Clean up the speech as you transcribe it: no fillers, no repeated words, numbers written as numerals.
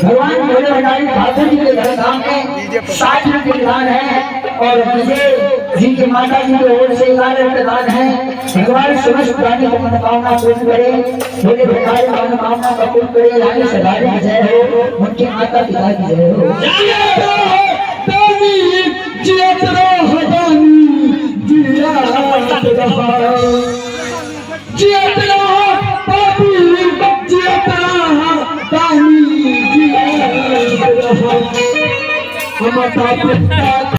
भगवान भोले भंडारी ठाकुर जी के घर में 60 रुपये दान है और विजय जी की माता जी के ओर से 11 रुपये दान है। भगवान समस्त प्राणी की मनोकामना पूर्ण करे, भोले भंडारी मनोकामना का पूर्ण करे। रानी सदारी की जय हो, उनके माता पिता की जय हो। हम